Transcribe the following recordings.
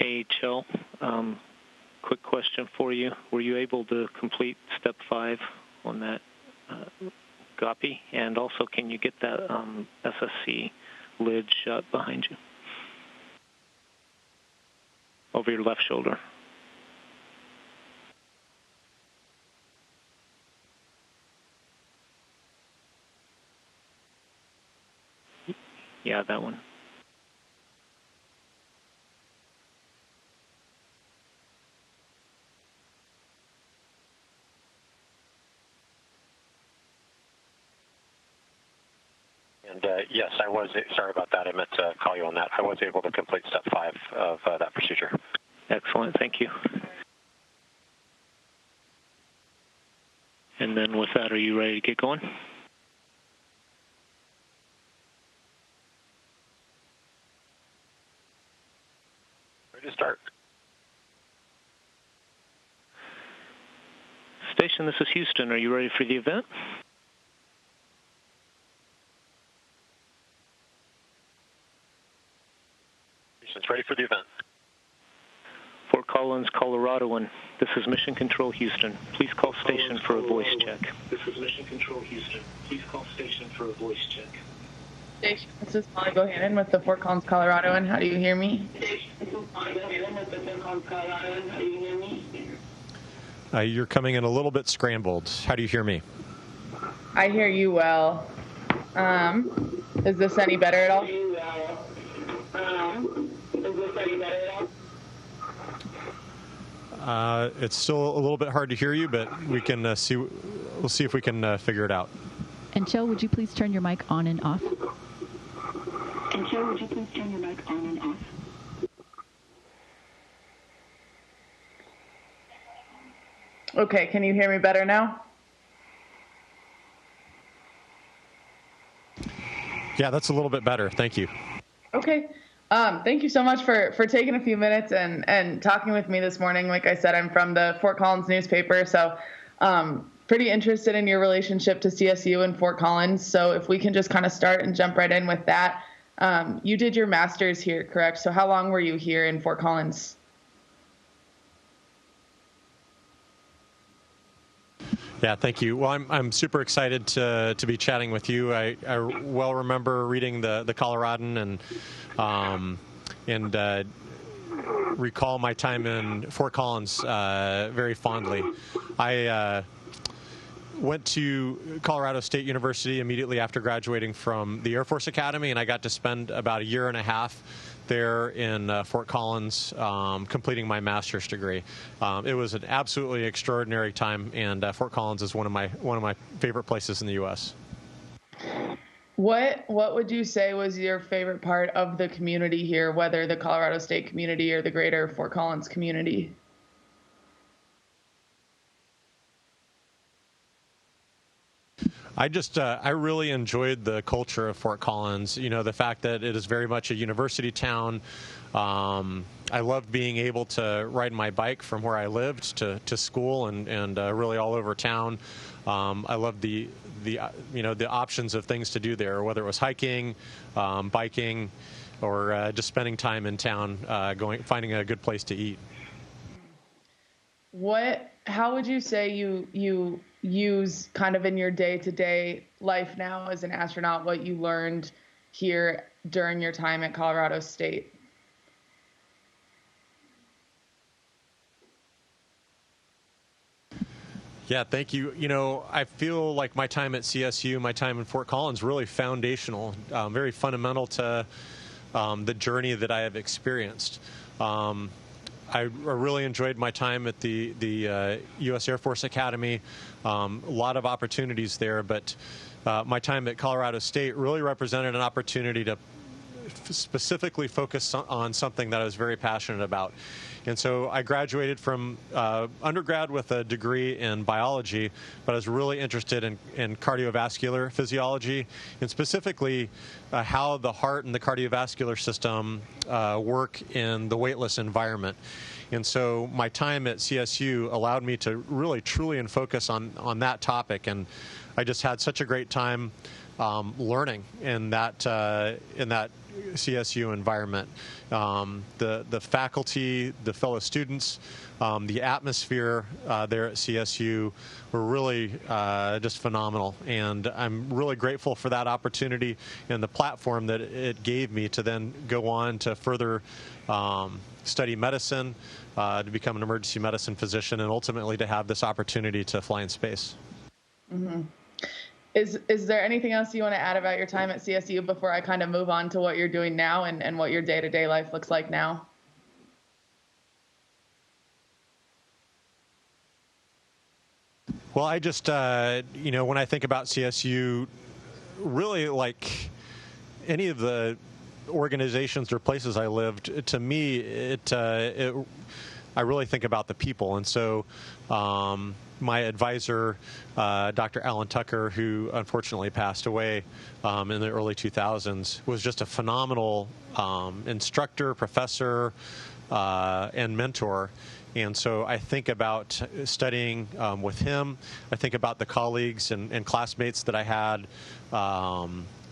Hey, Kjell. Quick question for you. Were you able to complete step 5 on that copy? And also, can you get that SSC lid shut behind you? Over your left shoulder. Yeah, that one. And yes, I was, sorry about that, I meant to call you on that. I was able to complete step 5 of that procedure. Excellent, thank you. And then with that, are you ready to get going? Ready to start. Station, this is Houston. Are you ready for the event? Station's ready for the event. Fort Collins, Coloradoan. This is Mission Control Houston. Please call station for a voice check. This is Mission Control Houston. Please call station for a voice check. Station, this is Molly Bohannon with the Fort Collins, Coloradoan. How do you hear me? Station, this is Molly Bohannon with the Fort Collins, Coloradoan. How do you hear me? You're coming in a little bit scrambled. How do you hear me? I hear you well. Is this any better at all? Is this any better at all? It's still a little bit hard to hear you, but we can see. We'll see if we can figure it out. And Kjell, would you please turn your mic on and off? And Kjell, would you please turn your mic on and off? Okay, can you hear me better now? Yeah, that's a little bit better. Thank you. Okay. Thank you so much for taking a few minutes and talking with me this morning. Like I said, I'm from the Fort Collins newspaper, so pretty interested in your relationship to CSU and Fort Collins. So if we can just kind of start and jump right in with that. You did your master's here, correct? So how long were you here in Fort Collins? Yeah, thank you. Well, I'm super excited to be chatting with you. I well remember reading the Coloradoan and recall my time in Fort Collins very fondly. I went to Colorado State University immediately after graduating from the Air Force Academy, and I got to spend about a year and a half there in Fort Collins completing my master's degree. It was an absolutely extraordinary time, and Fort Collins is one of my favorite places in the U.S. What would you say was your favorite part of the community here, whether the Colorado State community or the greater Fort Collins community? I really enjoyed the culture of Fort Collins. You know, the fact that it is very much a university town. I loved being able to ride my bike from where I lived to school and really all over town. I loved the options of things to do there, whether it was hiking, biking, or just spending time in town, finding a good place to eat. How would you say you use kind of in your day-to-day life now as an astronaut what you learned here during your time at Colorado State? Yeah, thank you. You know, I feel like my time at CSU, my time in Fort Collins, really foundational, very fundamental to the journey that I have experienced. I really enjoyed my time at the U.S. Air Force Academy. A lot of opportunities there, but my time at Colorado State really represented an opportunity to specifically focus on something that I was very passionate about. And so I graduated from undergrad with a degree in biology, but I was really interested in cardiovascular physiology, and specifically how the heart and the cardiovascular system work in the weightless environment. And so my time at CSU allowed me to really, truly and focus on that topic. And I just had such a great time learning in that CSU environment. The faculty, the fellow students, the atmosphere there at CSU were really just phenomenal. And I'm really grateful for that opportunity and the platform that it gave me to then go on to further study medicine, to become an emergency medicine physician, and ultimately to have this opportunity to fly in space. Mm-hmm. Is there anything else you want to add about your time at CSU before I kind of move on to what you're doing now and what your day-to-day life looks like now? Well, I just, when I think about CSU, really like any of the organizations or places I lived, to me, I really think about the people. And so my advisor, Dr. Alan Tucker, who unfortunately passed away in the early 2000s, was just a phenomenal instructor, professor, and mentor. And so I think about studying with him. I think about the colleagues and classmates that I had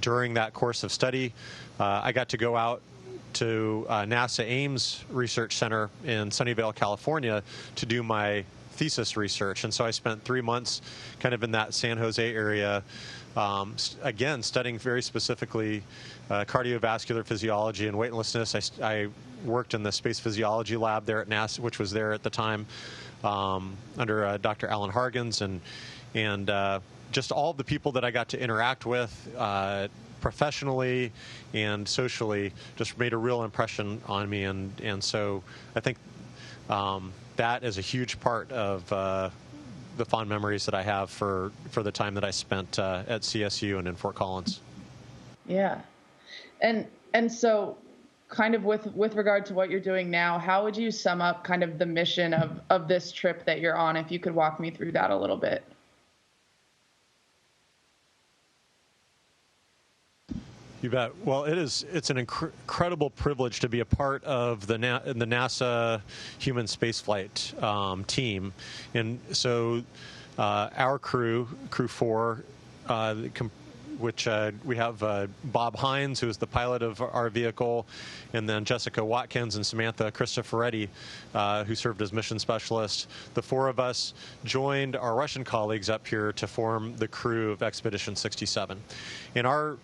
during that course of study. I got to go out to NASA Ames Research Center in Sunnyvale, California, to do my thesis research. And so I spent 3 months kind of in that San Jose area, again, studying very specifically cardiovascular physiology and weightlessness. I worked in the space physiology lab there at NASA, which was there at the time under Dr. Alan Hargens, and just all of the people that I got to interact with professionally and socially just made a real impression on me. And so I think that is a huge part of the fond memories that I have for the time that I spent at CSU and in Fort Collins. Yeah. And so kind of with regard to what you're doing now, how would you sum up kind of the mission of this trip that you're on, if you could walk me through that a little bit? You bet. Well, it's an incredible privilege to be a part of the NASA human spaceflight team. And so our crew 4, which we have Bob Hines, who is the pilot of our vehicle, and then Jessica Watkins and Samantha Cristoforetti, who served as mission specialists. The 4 of us joined our Russian colleagues up here to form the crew of Expedition 67. And our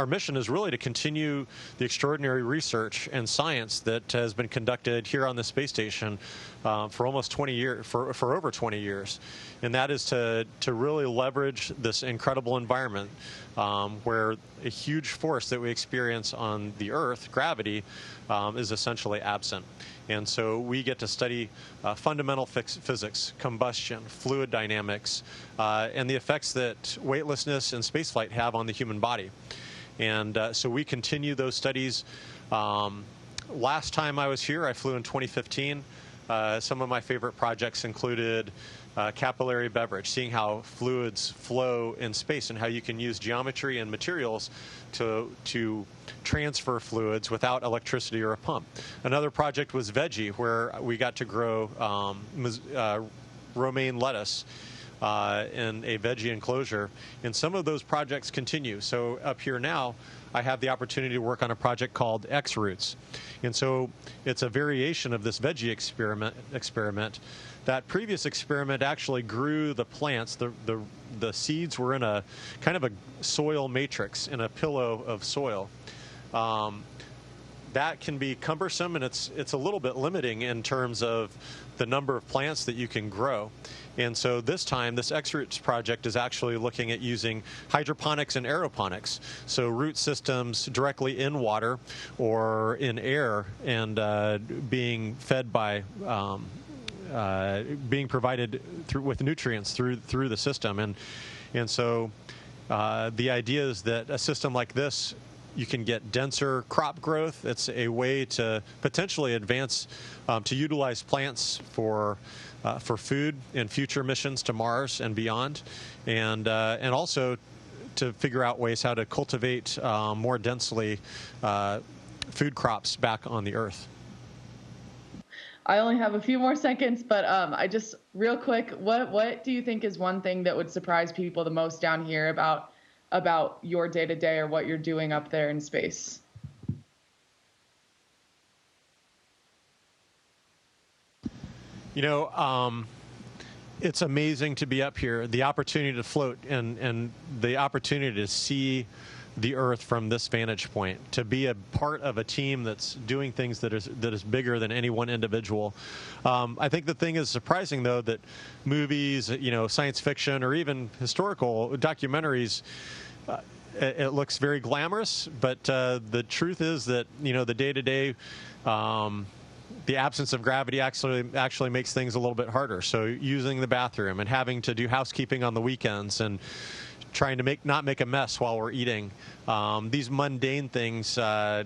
mission is really to continue the extraordinary research and science that has been conducted here on the space station for almost 20 years, for over 20 years. And that is to really leverage this incredible environment where a huge force that we experience on the Earth, gravity, is essentially absent. And so we get to study fundamental physics, combustion, fluid dynamics, and the effects that weightlessness and spaceflight have on the human body. And so we continue those studies. Last time I was here, I flew in 2015. Some of my favorite projects included capillary beverage, seeing how fluids flow in space and how you can use geometry and materials to transfer fluids without electricity or a pump. Another project was veggie, where we got to grow romaine lettuce in a veggie enclosure. And some of those projects continue. So up here now, I have the opportunity to work on a project called X-Roots. And so it's a variation of this veggie experiment. That previous experiment actually grew the plants. The seeds were in a kind of a soil matrix, in a pillow of soil. That can be cumbersome, and it's a little bit limiting in terms of the number of plants that you can grow. And so this time, this X-Roots project is actually looking at using hydroponics and aeroponics, so root systems directly in water or in air, and being fed by being provided with nutrients through the system. And so the idea is that a system like this, you can get denser crop growth. It's a way to potentially advance, to utilize plants for food in future missions to Mars and beyond, and also to figure out ways how to cultivate more densely food crops back on the Earth. I only have a few more seconds, but I just real quick, what do you think is one thing that would surprise people the most down here about about your day-to-day or what you're doing up there in space? You know, it's amazing to be up here, the opportunity to float and the opportunity to see the Earth from this vantage point, to be a part of a team that's doing things that is bigger than any one individual. I think the thing is surprising, though, that movies, you know, science fiction, or even historical documentaries, it looks very glamorous, but the truth is that, you know, the day-to-day, the absence of gravity actually makes things a little bit harder. So using the bathroom and having to do housekeeping on the weekends and trying to not make a mess while we're eating, these mundane things, I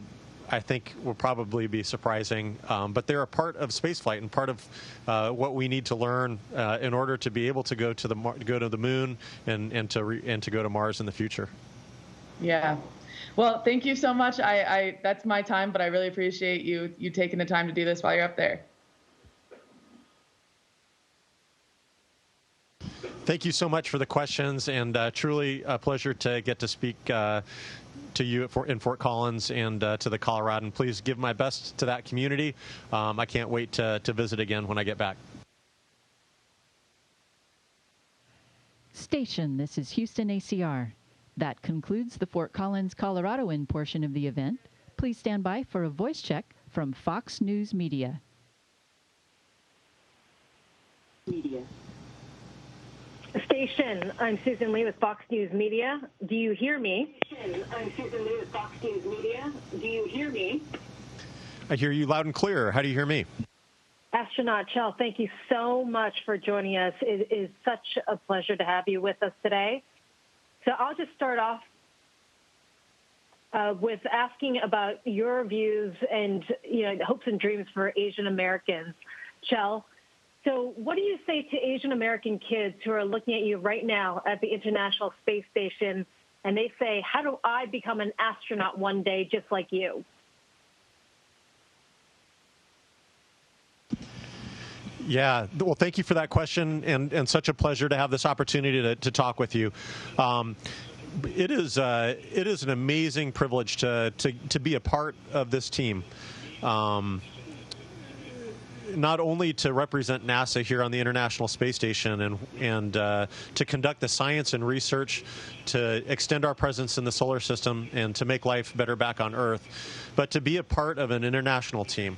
think, will probably be surprising, but they're a part of spaceflight and part of what we need to learn in order to be able to go to the moon and to go to Mars in the future. Yeah. Well, thank you so much. That's my time, but I really appreciate you taking the time to do this while you're up there. Thank you so much for the questions, and truly a pleasure to get to speak to you in Fort Collins and to the Coloradoan. Please give my best to that community. I can't wait to visit again when I get back. Station, this is Houston ACR. That concludes the Fort Collins, Coloradoan portion of the event. Please stand by for a voice check from Fox News Media. Station, I'm Susan Lee with Fox News Media. Do you hear me? I'm Susan Lee with Fox News Media. Do you hear me? I hear you loud and clear. How do you hear me? Astronaut Kjell, thank you so much for joining us. It is such a pleasure to have you with us today. So I'll just start off with asking about your views and, you know, hopes and dreams for Asian Americans. Kjell, so what do you say to Asian American kids who are looking at you right now at the International Space Station, and they say, how do I become an astronaut one day just like you? Yeah, well, thank you for that question, and such a pleasure to have this opportunity to talk with you. It is an amazing privilege to be a part of this team. Not only to represent NASA here on the International Space Station and to conduct the science and research to extend our presence in the solar system and to make life better back on Earth, but to be a part of an international team.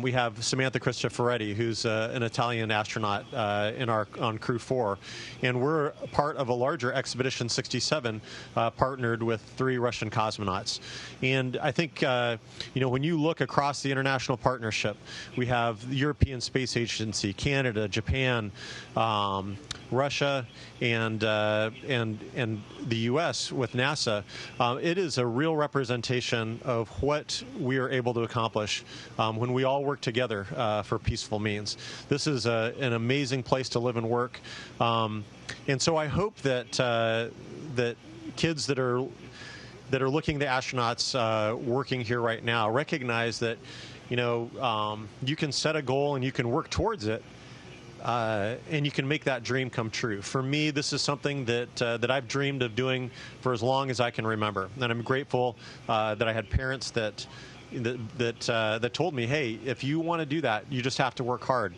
We have Samantha Cristoforetti, who's an Italian astronaut on Crew 4, and we're part of a larger Expedition 67 partnered with 3 Russian cosmonauts. And I think, when you look across the international partnership, we have the European Space Agency, Canada, Japan, Russia, and the U.S. with NASA. It is a real representation of what we are able to accomplish when we all work together for peaceful means. This is an amazing place to live and work, and so I hope that that kids that are looking at the astronauts working here right now recognize that you can set a goal and you can work towards it. And you can make that dream come true. For me, this is something that I've dreamed of doing for as long as I can remember, and I'm grateful that I had parents that told me, "Hey, if you want to do that, you just have to work hard."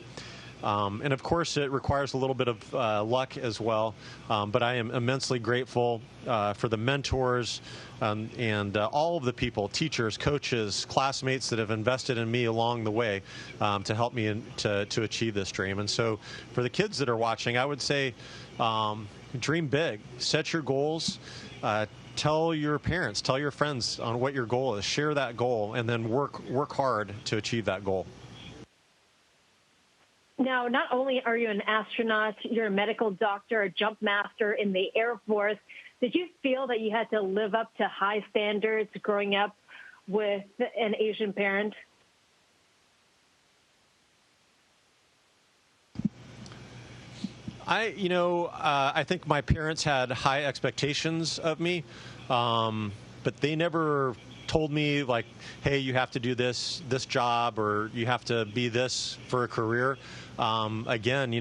And of course, it requires a little bit of luck as well. But I am immensely grateful for the mentors and all of the people, teachers, coaches, classmates that have invested in me along the way to help me to achieve this dream. And so for the kids that are watching, I would say dream big, set your goals, tell your parents, tell your friends on what your goal is, share that goal, and then work hard to achieve that goal. Now, not only are you an astronaut, you're a medical doctor, a jump master in the Air Force. Did you feel that you had to live up to high standards growing up with an Asian parent? I think my parents had high expectations of me, but they never told me, like, hey, you have to do this job, or you have to be this for a career. Again,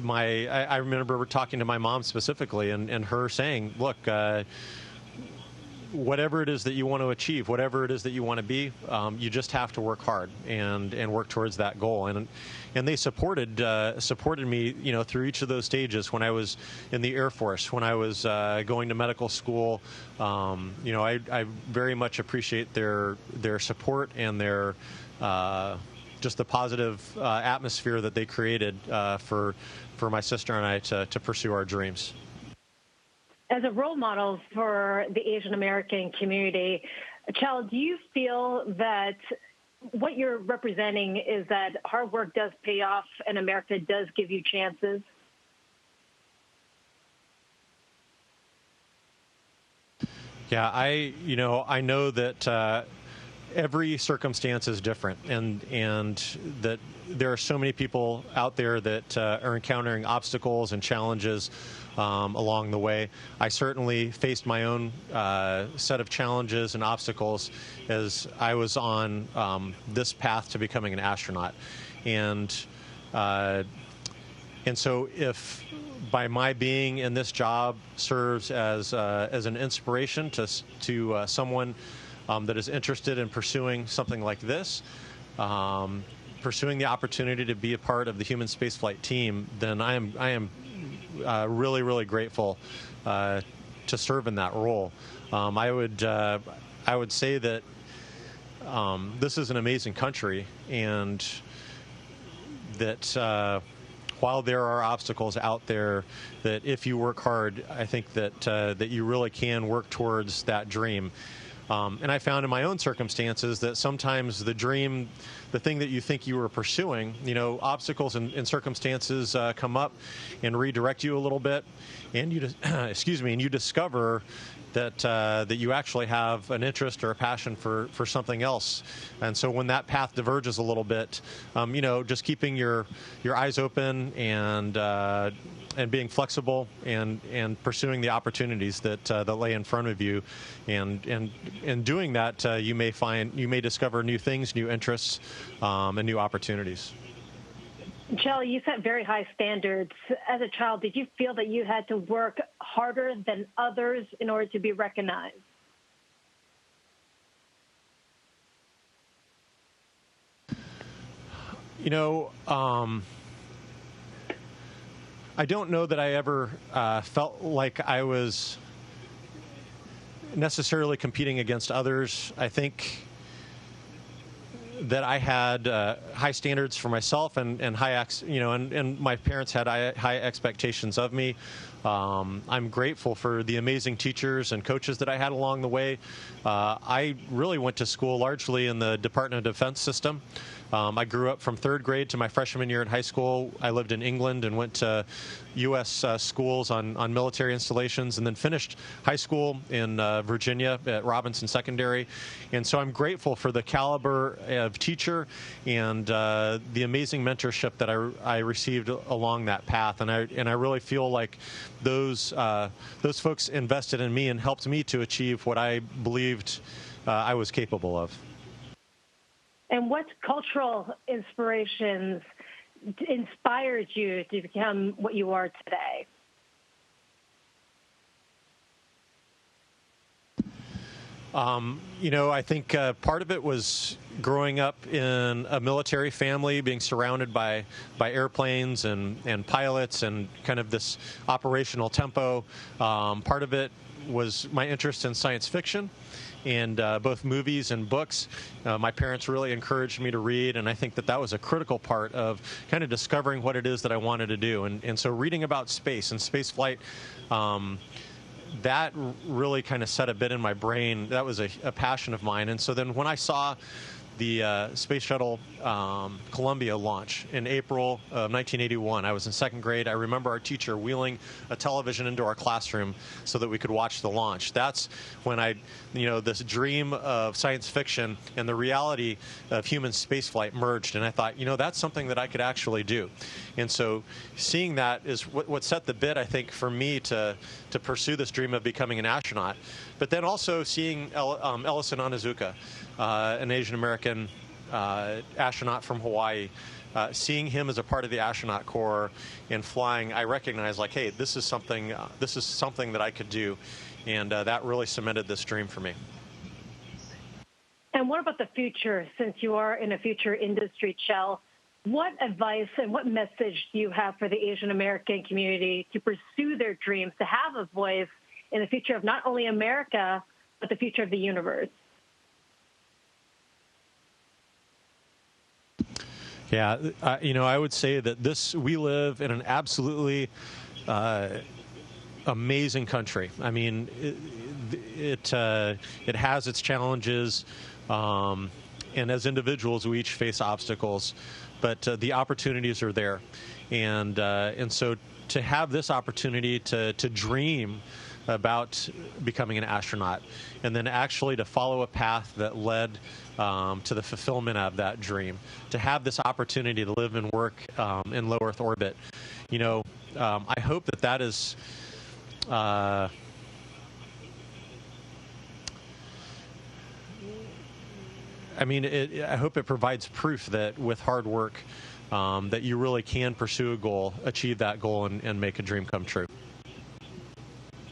I remember talking to my mom specifically, and her saying, look, whatever it is that you want to achieve, whatever it is that you want to be, you just have to work hard and work towards that goal. And they supported me, through each of those stages. When I was in the Air Force, when I was going to medical school, I very much appreciate their support and their just the positive atmosphere that they created for my sister and I to pursue our dreams. As a role model for the Asian American community, Kjell, do you feel that what you're representing is that hard work does pay off and America does give you chances? Yeah, I know that every circumstance is different, and that there are so many people out there that are encountering obstacles and challenges along the way. I certainly faced my own set of challenges and obstacles as I was on this path to becoming an astronaut, and so if by my being in this job serves as an inspiration to someone that is interested in pursuing something like this, pursuing the opportunity to be a part of the human spaceflight team, then I am really, really grateful to serve in that role. I would say that this is an amazing country, and that while there are obstacles out there, that if you work hard, I think that you really can work towards that dream. And I found in my own circumstances that sometimes the dream, the thing that you think you were pursuing, obstacles and circumstances come up and redirect you a little bit, and you and you discover that you actually have an interest or a passion for something else. And so when that path diverges a little bit, just keeping your eyes open and being flexible and pursuing the opportunities that lay in front of you, and doing that, you may discover new things, new interests, and new opportunities. Kjell, you set very high standards. As a child, did you feel that you had to work harder than others in order to be recognized? I don't know that I ever felt like I was necessarily competing against others. I think that I had high standards for myself and and my parents had high expectations of me. I'm grateful for the amazing teachers and coaches that I had along the way. I really went to school largely in the Department of Defense system. I grew up from third grade to my freshman year in high school. I lived in England and went to U.S. schools on military installations, and then finished high school in Virginia at Robinson Secondary. And so I'm grateful for the caliber of teacher and the amazing mentorship that I received along that path. And I really feel like those folks invested in me and helped me to achieve what I believed I was capable of. And what cultural inspirations inspired you to become what you are today? I think part of it was growing up in a military family, being surrounded by airplanes and pilots and kind of this operational tempo. Part of it was my interest in science fiction and both movies and books. My parents really encouraged me to read, and I think that was a critical part of kind of discovering what it is that I wanted to do. And so reading about space and space flight, that really kind of set a bit in my brain. That was a passion of mine. And so then when I saw the Space Shuttle Columbia launch in April of 1981. I was in second grade. I remember our teacher wheeling a television into our classroom so that we could watch the launch. That's when this dream of science fiction and the reality of human spaceflight merged, and I thought, that's something that I could actually do. And so seeing that is what set the bid, I think, for me to pursue this dream of becoming an astronaut. But then also seeing Ellison Onizuka, an Asian American astronaut from Hawaii, seeing him as a part of the astronaut corps and flying, I recognized like, hey, this is something that I could do, and that really cemented this dream for me. And what about the future? Since you are in a future industry, Kjell, what advice and what message do you have for the Asian American community to pursue their dreams, to have a voice in the future of not only America, but the future of the universe? Yeah, I would say that we live in an absolutely amazing country. I mean, it has its challenges, and as individuals, we each face obstacles, but the opportunities are there, and so to have this opportunity to dream about becoming an astronaut, and then actually to follow a path that led to the fulfillment of that dream, to have this opportunity to live and work in low Earth orbit. I hope that is I hope it provides proof that with hard work that you really can pursue a goal, achieve that goal, and make a dream come true.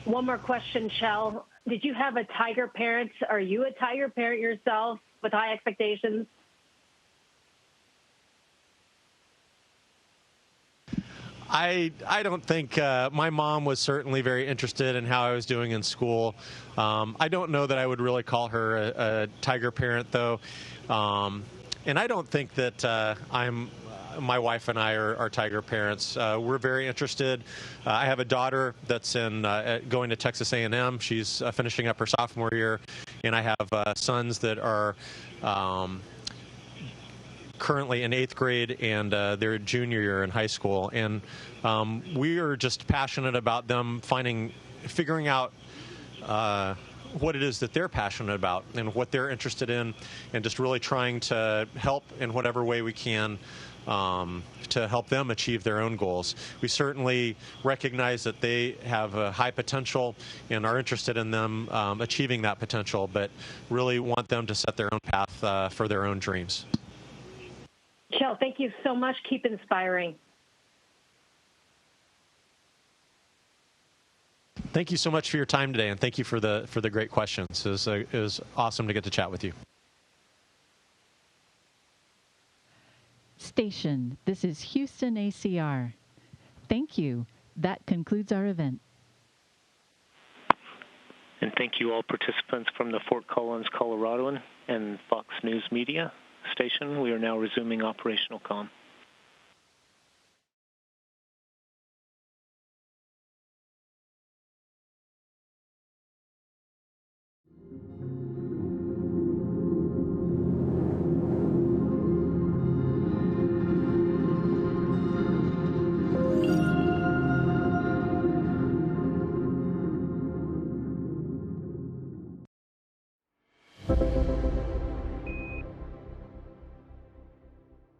One more question, Kjell. Did you have a tiger parent? Are you a tiger parent yourself with high expectations? I don't think my mom was certainly very interested in how I was doing in school. I don't know that I would really call her a tiger parent, though. And I don't think that my wife and I are tiger parents. We're very interested. I have a daughter that's going to Texas A&M. She's finishing up her sophomore year, and I have sons that are currently in 8th grade, and they're junior year in high school. And we are just passionate about them figuring out what it is that they're passionate about and what they're interested in, and just really trying to help in whatever way we can to help them achieve their own goals. We certainly recognize that they have a high potential and are interested in them achieving that potential, but really want them to set their own path for their own dreams. Kjell, thank you so much. Keep inspiring. Thank you so much for your time today, and thank you for the great questions. It was awesome to get to chat with you. Station, this is Houston ACR. Thank you. That concludes our event. And thank you all participants from the Fort Collins, Coloradoan and Fox News Media station. We are now resuming operational comm.